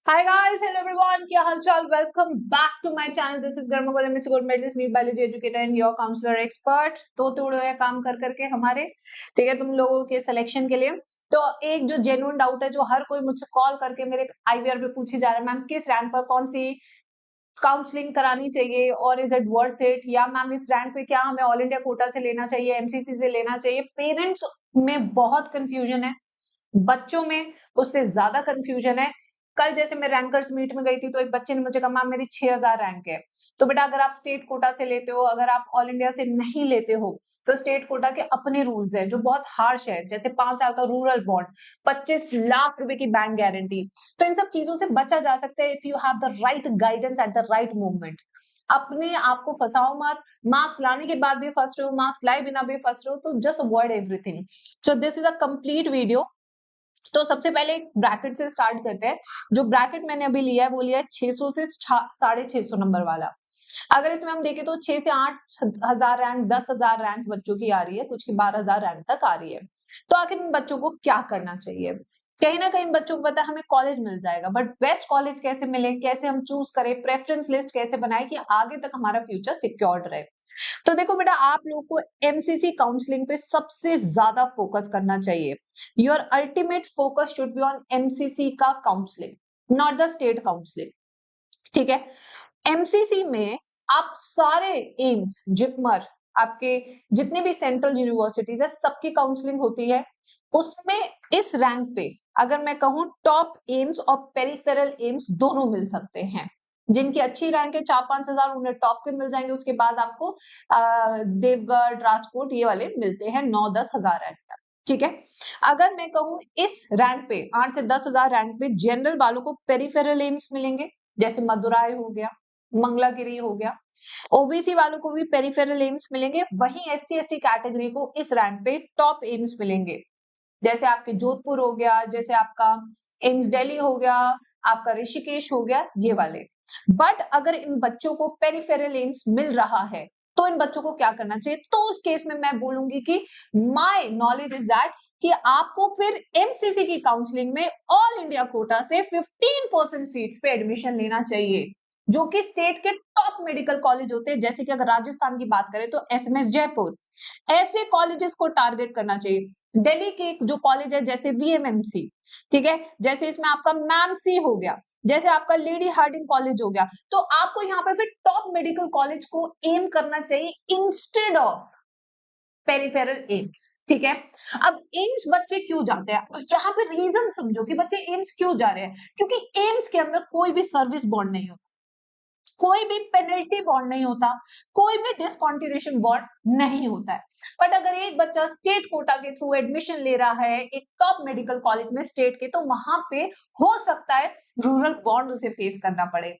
Hi guys, hello everyone. क्या हालचाल? Welcome back to my channel. This is Garma Golem, Mr. Gold Medalist, NEET Biology Educator and your counselor expert. तो उड़े हुए काम कर करके हमारे, ठीक है, तुम लोगों के सिलेक्शन के लिए। तो एक जो जेन्युइन डाउट है, जो हर कोई मुझसे कॉल करके मेरे आईवीआर पे पूछी जा रहा है, मैम किस रैंक पर कौन सी काउंसलिंग करानी चाहिए और इज इट वर्थ इट, या मैम इस रैंक पे क्या हमें ऑल इंडिया कोटा से लेना चाहिए, एमसीसी से लेना चाहिए। पेरेंट्स में बहुत कंफ्यूजन है, बच्चों में उससे ज्यादा कंफ्यूजन है। कल जैसे मैं रैंकर्स मीट में गई थी तो एक बच्चे ने मुझे कहा मैम मेरी 6000 रैंक है। तो बेटा अगर आप स्टेट कोटा से लेते हो, अगर आप ऑल इंडिया से नहीं लेते हो, तो स्टेट कोटा के अपने रूल्स है जो बहुत हार्श है, जैसे 5 साल का रूरल बॉन्ड, 25 लाख रुपए की बैंक गारंटी। तो इन सब चीजों से बचा जा सकता है if you have the right guidance at the right movement. अपने आप को फंसाओ मत, मार्क्स लाने के बाद भी फंस रहे हो, मार्क्स लाए बिना भी फंस रहे हो, तो just avoid everything. So this is a complete video. तो सबसे पहले एक ब्रैकेट से स्टार्ट करते हैं। जो ब्रैकेट मैंने अभी लिया है वो लिया है 600 से 650 नंबर वाला। अगर इसमें हम देखें तो 6 से 8,000 रैंक, 10,000 रैंक बच्चों की आ रही है, कुछ की 12,000 रैंक तक आ रही है। तो आखिर इन बच्चों को क्या करना चाहिए? कहीं ना कहीं इन बच्चों को पता है हमें कॉलेज मिल जाएगा, बट बेस्ट कॉलेज कैसे मिले, कैसे हम चूज करें, प्रेफरेंस लिस्ट कैसे बनाए कि आगे तक हमारा फ्यूचर सिक्योर्ड रहे। तो देखो बेटा, आप लोग को एमसीसी काउंसलिंग पे सबसे ज्यादा फोकस करना चाहिए। Your ultimate focus should be on MCC का counselling, not the state counselling. ठीक है, एमसीसी में आप सारे एम्स, जिपमर, आपके जितने भी सेंट्रल यूनिवर्सिटीज है, सबकी काउंसलिंग होती है। उसमें इस रैंक पे अगर मैं कहूं, टॉप एम्स और पेरिफेरल एम्स दोनों मिल सकते हैं। जिनकी अच्छी रैंक है 4-5 हजार, उन्हें टॉप के मिल जाएंगे। उसके बाद आपको देवगढ़, राजकोट, ये वाले मिलते हैं 9-10 हजार रैंक तक। ठीक है, अगर मैं कहूं इस रैंक पे 8 से 10 हजार रैंक पे जनरल वालों को पेरिफेरल एम्स मिलेंगे, जैसे मदुराई हो गया, मंगलागिरी हो गया। ओबीसी वालों को भी पेरिफेरल एम्स मिलेंगे। वहीं एससी एसटी कैटेगरी को इस रैंक पे टॉप एम्स मिलेंगे, जैसे आपके जोधपुर हो गया, जैसे आपका एम्स दिल्ली हो गया, आपका ऋषिकेश हो गया, ये वाले। बट अगर इन बच्चों को पेरिफेरल एम्स मिल रहा है तो इन बच्चों को क्या करना चाहिए? तो उस केस में मैं बोलूंगी कि माय नॉलेज इज दैट कि आपको फिर एमसीसी की काउंसलिंग में ऑल इंडिया कोटा से 15% सीट्स पे एडमिशन लेना चाहिए, जो कि स्टेट के टॉप मेडिकल कॉलेज होते हैं। जैसे कि अगर राजस्थान की बात करें तो एसएमएस जयपुर, ऐसे कॉलेजेस को टारगेट करना चाहिए। दिल्ली के जो कॉलेज है जैसे वीएमएमसी, ठीक है, जैसे इसमें आपका मैमसी हो गया, जैसे आपका लेडी हार्डिंग कॉलेज हो गया, तो आपको यहाँ पे फिर टॉप मेडिकल कॉलेज को एम करना चाहिए इंस्टेड ऑफ पेरिफेरल एम्स। ठीक है, अब एम्स बच्चे क्यों जाते हैं, यहाँ पे रीजन समझो कि बच्चे एम्स क्यों जा रहे हैं। क्योंकि एम्स के अंदर कोई भी सर्विस बॉन्ड नहीं होता, कोई भी पेनल्टी बॉन्ड नहीं होता, कोई भी डिसकंटिन्यूएशन बॉन्ड नहीं होता है। बट अगर एक बच्चा स्टेट कोटा के थ्रू एडमिशन ले रहा है एक टॉप मेडिकल कॉलेज में स्टेट के, तो वहां पे हो सकता है रूरल बॉन्ड उसे फेस करना पड़े,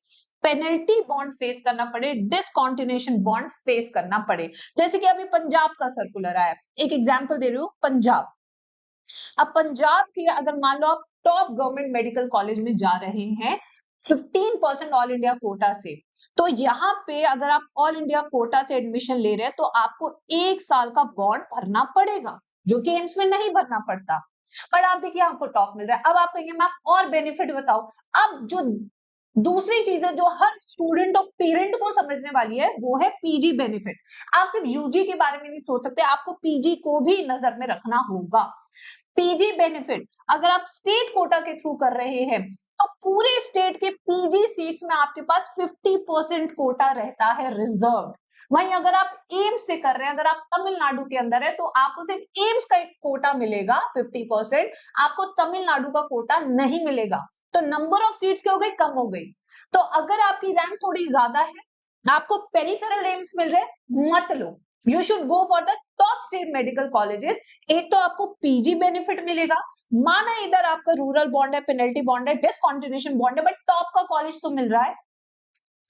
पेनल्टी बॉन्ड फेस करना पड़े, डिसकंटिन्यूएशन बॉन्ड फेस करना पड़े। जैसे कि अभी पंजाब का सर्कुलर आया, एक एग्जाम्पल दे रही हूँ, पंजाब। अब पंजाब की अगर मान लो आप टॉप गवर्नमेंट मेडिकल कॉलेज में जा रहे हैं 15% ऑल इंडिया कोटा से, तो यहाँ पे अगर आप ऑल इंडिया कोटा से एडमिशन ले रहे हैं तो आपको 1 साल का बॉन्ड भरना पड़ेगा, जो कि एम्स में नहीं भरना पड़ता। पर आप देखिए आपको टॉप मिल रहा है। अब आप कहेंगे मैम और बेनिफिट बताओ। अब जो दूसरी चीज है जो हर स्टूडेंट और पेरेंट को समझने वाली है, वो है पीजी बेनिफिट। आप सिर्फ यूजी के बारे में नहीं सोच सकते, आपको पीजी को भी नजर में रखना होगा। पीजी बेनिफिट अगर आप स्टेट कोटा के थ्रू कर रहे हैं तो पूरे स्टेट के पीजी सीट्स में आपके पास 50% कोटा रहता है रिजर्व। वहीं अगर आप एम्स से कर रहे हैं, अगर आप तमिलनाडु के अंदर है, तो आपको सिर्फ एम्स का एक कोटा मिलेगा 50%, आपको तमिलनाडु का कोटा नहीं मिलेगा। तो नंबर ऑफ सीट्स क्या हो गई, कम हो गई। तो अगर आपकी रैंक थोड़ी ज्यादा है, आपको पेरिफेरल एम्स मिल रहे, मत लो। You should go for the top state medical colleges. एक तो आपको पीजी बेनिफिट मिलेगा, माना इधर आपका रूरल बॉन्ड है, पेनल्टी बॉन्ड है, डिसकंटिन्यूएशन बॉन्ड है, बट टॉप का कॉलेज तो मिल रहा है।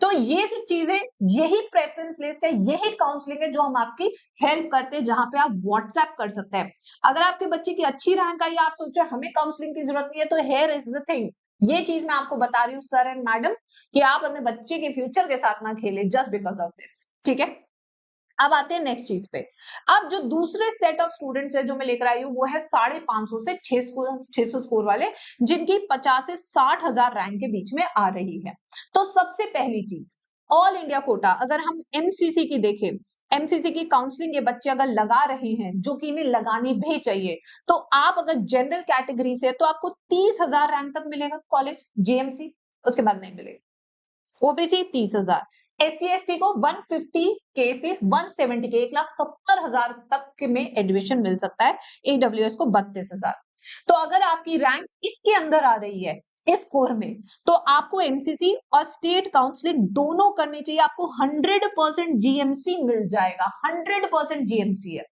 तो ये सब चीजें, यही प्रेफरेंस लिस्ट है, यही काउंसलिंग है जो हम आपकी हेल्प करते हैं, जहां पे आप व्हाट्सएप कर सकते हैं। अगर आपके बच्चे की अच्छी रैंक आई, आप सोच रहे हैं हमें काउंसलिंग की जरूरत नहीं है, तो हेयर इज द थिंग। ये चीज मैं आपको बता रही हूँ सर एंड मैडम, कि आप अपने बच्चे के फ्यूचर के साथ ना खेले जस्ट बिकॉज ऑफ दिस। ठीक है, अब आते हैं नेक्स्ट चीज पे। अब जो दूसरे सेट ऑफ स्टूडेंट्स है जो मैं लेकर आई हूँ वो है 550 से 600 स्कोर वाले, जिनकी 50 से 60,000 रैंक के बीच में आ रही है। तो सबसे पहली चीज, ऑल इंडिया कोटा अगर हम एमसीसी की देखें, एमसीसी की काउंसलिंग ये बच्चे अगर लगा रहे हैं, जो कि इन्हें लगानी भी चाहिए, तो आप अगर जनरल कैटेगरी से तो आपको 30,000 रैंक तक मिलेगा कॉलेज जीएमसी, उसके बाद नहीं मिलेगा। ओबीसी 30,000, SC ST को 150 के से 170 के 1,70,000 तक में एडमिशन मिल सकता है, AWS को 32,000। तो अगर आपकी रैंक इसके अंदर आ रही है इस स्कोर में, तो आपको एमसीसी और स्टेट काउंसलिंग दोनों करनी चाहिए, आपको 100% जीएमसी मिल जाएगा, 100% जीएमसी है।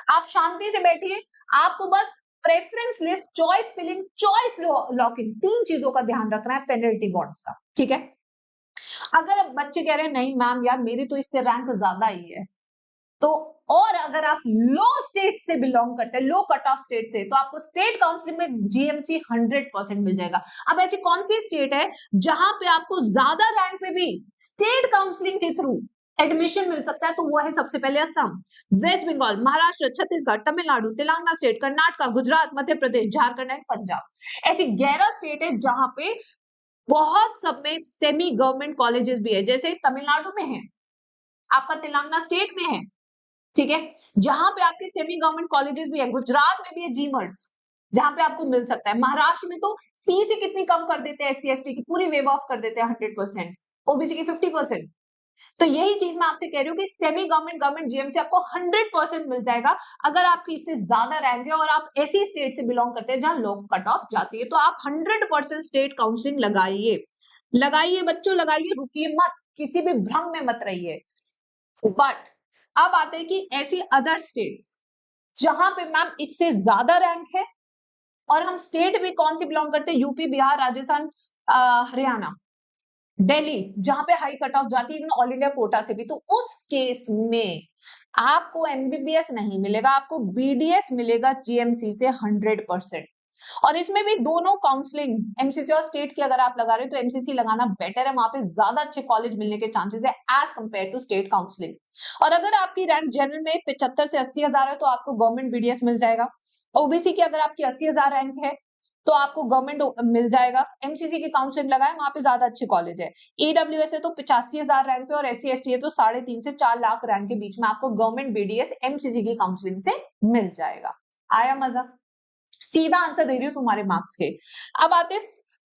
आप शांति से बैठिए, आपको बस preference list, choice filling, choice locking, 3 चीजों का ध्यान रखना है पेनल्टी बॉन्ड्स का, ठीक है। अगर अब बच्चे कह रहे हैं नहीं मैम यार मेरी तो इससे रैंक ज्यादा ही है, तो और अगर आप लो स्टेट से बिलोंग करते हैं, लो कट ऑफ स्टेट से, तो आपको स्टेट काउंसलिंग में जीएमसी 100% मिल जाएगा। अब ऐसी कौन सी स्टेट है जहां पे आपको ज्यादा रैंक पे भी स्टेट काउंसलिंग के थ्रू एडमिशन मिल सकता है? तो वो है सबसे पहले Assam, west Bengal, Maharashtra, Chhattisgarh, Tamil Nadu, Telangana state, Karnataka, Gujarat, Madhya Pradesh, Jharkhand and Punjab. ऐसी 11 स्टेट है जहां पे बहुत सब में सेमी गवर्नमेंट कॉलेजेस भी है, जैसे तमिलनाडु में है, आपका तेलंगाना स्टेट में है, ठीक है, जहां पे आपके सेमी गवर्नमेंट कॉलेजेस भी है, गुजरात में भी है जीमर्स, जहां पे आपको मिल सकता है। महाराष्ट्र में तो फीस ही कितनी कम कर देते हैं, SC ST की पूरी वेव ऑफ कर देते हैं 100%, ओबीसी की 50%। तो यही चीज मैं आपसे कह रही हूँ कि सेमी गवर्नमेंट जीएमसी आपको 100% मिल जाएगा अगर आपकी इससे ज्यादा रैंक है और आप ऐसी स्टेट से बिलोंग करते हैं जहां लो कट ऑफ जाती है। तो आप 100% स्टेट काउंसलिंग लगाइए, लगाइए बच्चों, लगाइए, रुकिए मत, किसी भी भ्रम में मत रहिए। बट अब आते हैं कि ऐसी अदर स्टेट्स जहां पे मैम इससे ज्यादा रैंक है, और हम स्टेट भी कौन सी बिलोंग करते हैं, यूपी, बिहार, राजस्थान, हरियाणा, दिल्ली, जहां पे हाई कट ऑफ जाती है ऑल इंडिया कोटा से भी, तो उस केस में आपको एमबीबीएस नहीं मिलेगा, आपको बीडीएस मिलेगा जीएमसी से 100%। और इसमें भी दोनों काउंसलिंग एमसीसी और स्टेट की अगर आप लगा रहे हो तो एमसीसी लगाना बेटर है, वहां पे ज्यादा अच्छे कॉलेज मिलने के चांसेस है as compared to state counselling. और अगर आपकी रैंक जनरल में 75 से 80,000 है तो आपको गवर्नमेंट बीडीएस मिल जाएगा। ओबीसी की अगर आपकी 80,000 रैंक है तो आपको गवर्नमेंट मिल जाएगा। एमसीसी की काउंसलिंग लगाए, वहां पे ज्यादा अच्छे कॉलेज है। ईडब्ल्यूएस है तो 85,000 रैंक पे, और SC ST है तो 3.5 से 4 लाख रैंक के बीच में आपको गवर्नमेंट बीडीएस एमसीसी की काउंसलिंग से मिल जाएगा। आया मजा? सीधा आंसर दे रही हूँ तुम्हारे मार्क्स के। अब आते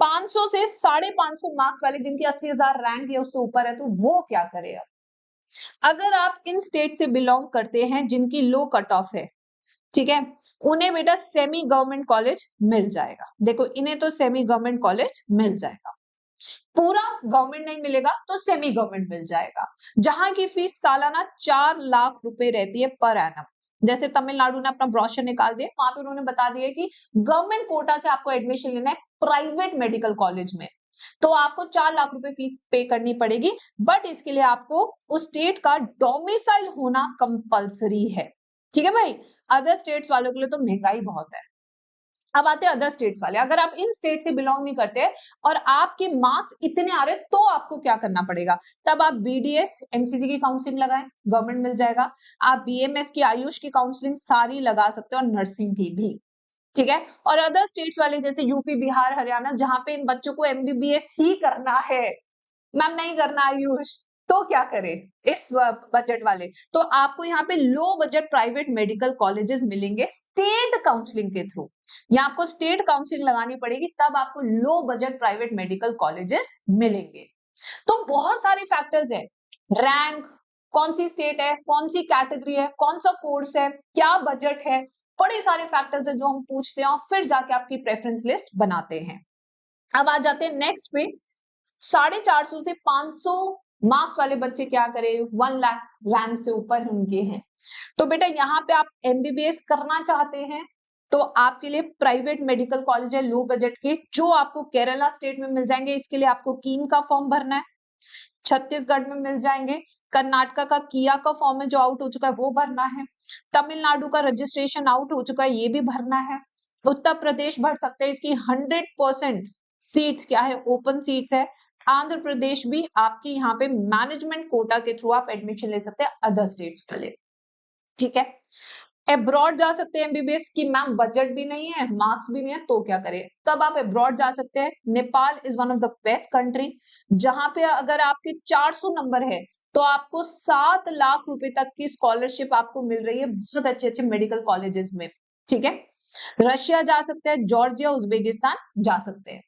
500 से 550 मार्क्स वाले जिनकी 80,000 रैंक है उससे ऊपर है, तो वो क्या करे? अब अगर आप इन स्टेट से बिलोंग करते हैं जिनकी लो कट ऑफ है, ठीक है, उन्हें बेटा सेमी गवर्नमेंट कॉलेज मिल जाएगा। देखो इन्हें तो सेमी गवर्नमेंट कॉलेज मिल जाएगा, पूरा गवर्नमेंट नहीं मिलेगा तो सेमी गवर्नमेंट मिल जाएगा, जहां की फीस सालाना 4 लाख रुपए रहती है पर एनम। जैसे तमिलनाडु ने अपना ब्रोशर निकाल दिया, वहां पे उन्होंने बता दिया कि गवर्नमेंट कोटा से आपको एडमिशन लेना है प्राइवेट मेडिकल कॉलेज में, तो आपको 4 लाख रुपए फीस पे करनी पड़ेगी, बट इसके लिए आपको उस स्टेट का डोमिसाइल होना कंपलसरी है, ठीक है भाई। अदर स्टेट्स वालों के लिए तो महंगाई बहुत है। अब आते हैं अदर स्टेट्स वाले, अगर आप इन स्टेट से बिलोंग नहीं करते और आपके मार्क्स इतने आ रहे तो आपको क्या करना पड़ेगा? तब आप बीडीएस एमसीसी की काउंसलिंग लगाएं, गवर्नमेंट मिल जाएगा। आप बीएमएस की, आयुष की काउंसलिंग सारी लगा सकते हो, और नर्सिंग की भी, ठीक है। और अदर स्टेट्स वाले जैसे यूपी, बिहार, हरियाणा, जहां पे इन बच्चों को एमबीबीएस ही करना है, मैम नहीं करना आयुष, तो क्या करें इस बजट वाले? तो आपको यहाँ पे low budget private medical colleges मिलेंगे स्टेट काउंसलिंग के थ्रू। यहाँ आपको स्टेट काउंसलिंग लगानी पड़ेगी, तब आपको low budget private medical colleges मिलेंगे। तो बहुत सारे फैक्टर्स है, रैंक, कौन सी स्टेट है, कौन सी कैटेगरी है, कौन सा कोर्स है, क्या बजट है, बड़े सारे फैक्टर्स है जो हम पूछते हैं और फिर जाके आपकी प्रेफरेंस लिस्ट बनाते हैं। अब आ जाते हैं नेक्स्ट पे, 450 से 500 मार्क्स वाले बच्चे क्या करें, 1 लाख रैंक से ऊपर उनके हैं। तो बेटा यहाँ पे आप एमबीबीएस करना चाहते हैं तो आपके लिए प्राइवेट मेडिकल कॉलेज है लो बजट के, जो आपको केरला स्टेट में मिल जाएंगे। इसके लिए आपको कीम का फॉर्म भरना है, छत्तीसगढ़ में मिल जाएंगे, कर्नाटका का किया का फॉर्म है जो आउट हो चुका है वो भरना है, तमिलनाडु का रजिस्ट्रेशन आउट हो चुका है ये भी भरना है, उत्तर प्रदेश भर सकते हैं, इसकी 100% सीट्स क्या है, ओपन सीट्स है, आंध्र प्रदेश भी आपकी यहाँ पे मैनेजमेंट कोटा के थ्रू आप एडमिशन ले सकते हैं अदर स्टेट्स के लिए, ठीक है। अब्रॉड जा सकते हैं एमबीबीएस की मैम बजट भी नहीं है, मार्क्स भी नहीं है, तो क्या करें, तब आप अब्रॉड जा सकते हैं। Nepal is one of the best country, जहां पे अगर आपके 400 नंबर है तो आपको 7 लाख रुपए तक की स्कॉलरशिप आपको मिल रही है बहुत अच्छे अच्छे मेडिकल कॉलेजेस में, ठीक है। रशिया जा सकते हैं, जॉर्जिया, उज्बेकिस्तान जा सकते हैं,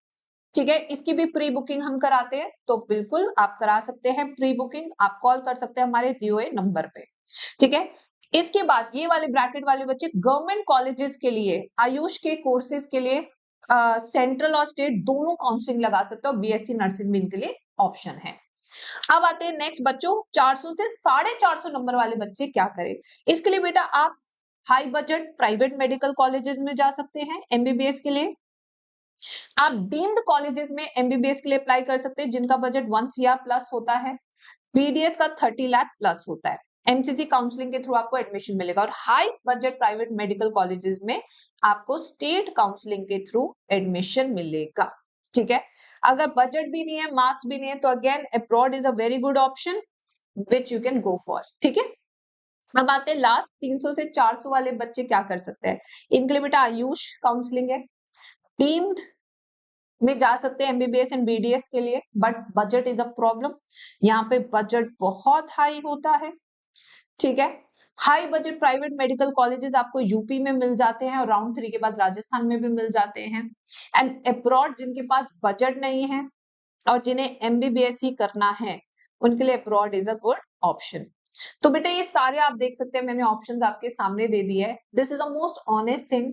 ठीक है। इसकी भी प्री बुकिंग हम कराते हैं, तो बिल्कुल आप करा सकते हैं प्री बुकिंग, आप कॉल कर सकते हैं हमारे दिए हुए नंबर पे, ठीक है। इसके बाद ये वाले ब्रैकेट वाले बच्चे गवर्नमेंट कॉलेजेस के लिए आयुष के कोर्सेज के लिए सेंट्रल और स्टेट दोनों काउंसलिंग लगा सकते हो, बीएससी नर्सिंग भी इनके लिए ऑप्शन है। अब आते हैं नेक्स्ट बच्चों, 400 से 450 नंबर वाले बच्चे क्या करें। इसके लिए बेटा आप high budget private medical colleges में जा सकते हैं एमबीबीएस के लिए। आप डीम्ड कॉलेजेस में एमबीबीएस के लिए अप्लाई कर सकते हैं जिनका बजट 1 CR प्लस होता है, बीडीएस का 30 लाख प्लस होता है। एमसीसी काउंसलिंग के थ्रू आपको एडमिशन मिलेगा, और high budget private medical colleges में आपको स्टेट काउंसलिंग के थ्रू एडमिशन मिलेगा, ठीक है। अगर बजट भी नहीं है, मार्क्स भी नहीं है, तो again abroad is a very good option which you can go for, ठीक है। अब आते हैं लास्ट 300 से 400 वाले बच्चे क्या कर सकते हैं। इनके लिए बेटा आयुष काउंसलिंग है, डीम्ड में जा सकते हैं एमबीबीएस एंड बीडीएस के लिए, but budget is a problem, यहाँ पे बजट बहुत हाई होता है, ठीक है। High budget private medical colleges आपको यूपी में मिल जाते हैं और राउंड 3 के बाद राजस्थान में भी मिल जाते हैं। एंड अब्रॉड जिनके पास बजट नहीं है और जिन्हें एमबीबीएस ही करना है, उनके लिए abroad is a good option. तो बेटा ये सारे आप देख सकते हैं, मैंने ऑप्शंस आपके सामने दे दिए है। This is a most honest thing.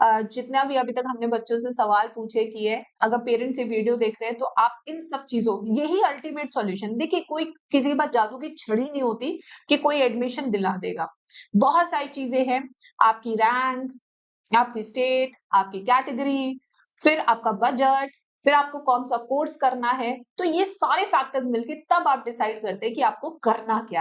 जितना भी अभी तक हमने बच्चों से सवाल पूछे किए, अगर पेरेंट्स ये वीडियो देख रहे हैं तो आप इन सब चीजों, यही अल्टीमेट सॉल्यूशन, देखिए कोई किसी के पास जादू की छड़ी नहीं होती कि कोई एडमिशन दिला देगा। बहुत सारी चीजें हैं, आपकी रैंक, आपकी स्टेट, आपकी कैटेगरी, फिर आपका बजट, फिर आपको कौन सा कोर्स करना है, तो ये सारे फैक्टर्स मिलके तब आप डिसाइड करते हैं कि आपको करना क्या है।